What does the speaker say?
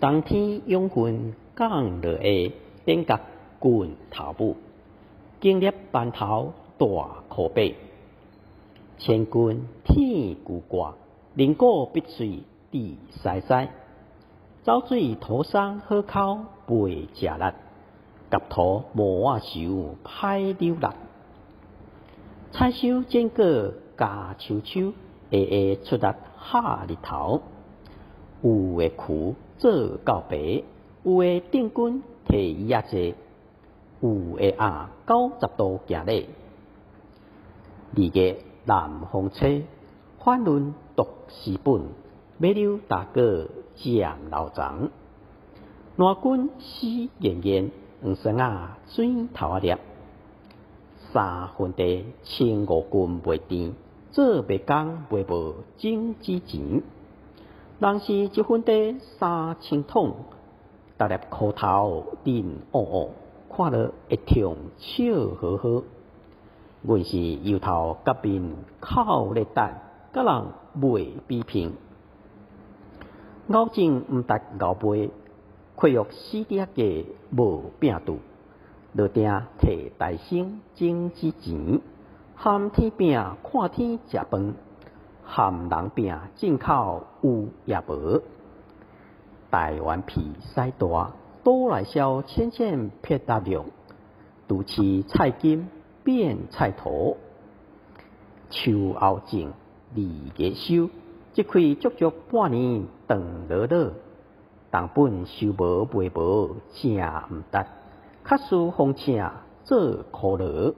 当天涌云降落下，顶甲棍头母，经历班头大可悲。千军天孤挂，人果必碎地塞塞。走水土生好口背食力，夹土无瓦手歹流力。菜收剪果加秋秋，下下出力下日头。有的跍做到白，有的顶棍摕伊仔坐，有的90度行礼。二月南风吹，反论读诗本，马柳大果占老长。烂棍死严严，黄绳水头粒。三分地千5棍袂甜，做袂工袂无种子钱。人是一分地3000桶，逐粒裤头顶乌乌，看了会痛笑呵呵。阮是油头甲面口咧等，甲人袂比拼。咬正毋值咬背，亏约死底价无拼度。落定摕大生种子钱，含天饼看天食饭，含人饼进口有也无。台湾皮使大，倒来销千撇大量，拄起菜金变菜头。秋后种2月收，一开足足半年长落落，当本收无卖无，正毋值，较输风请做苦劳。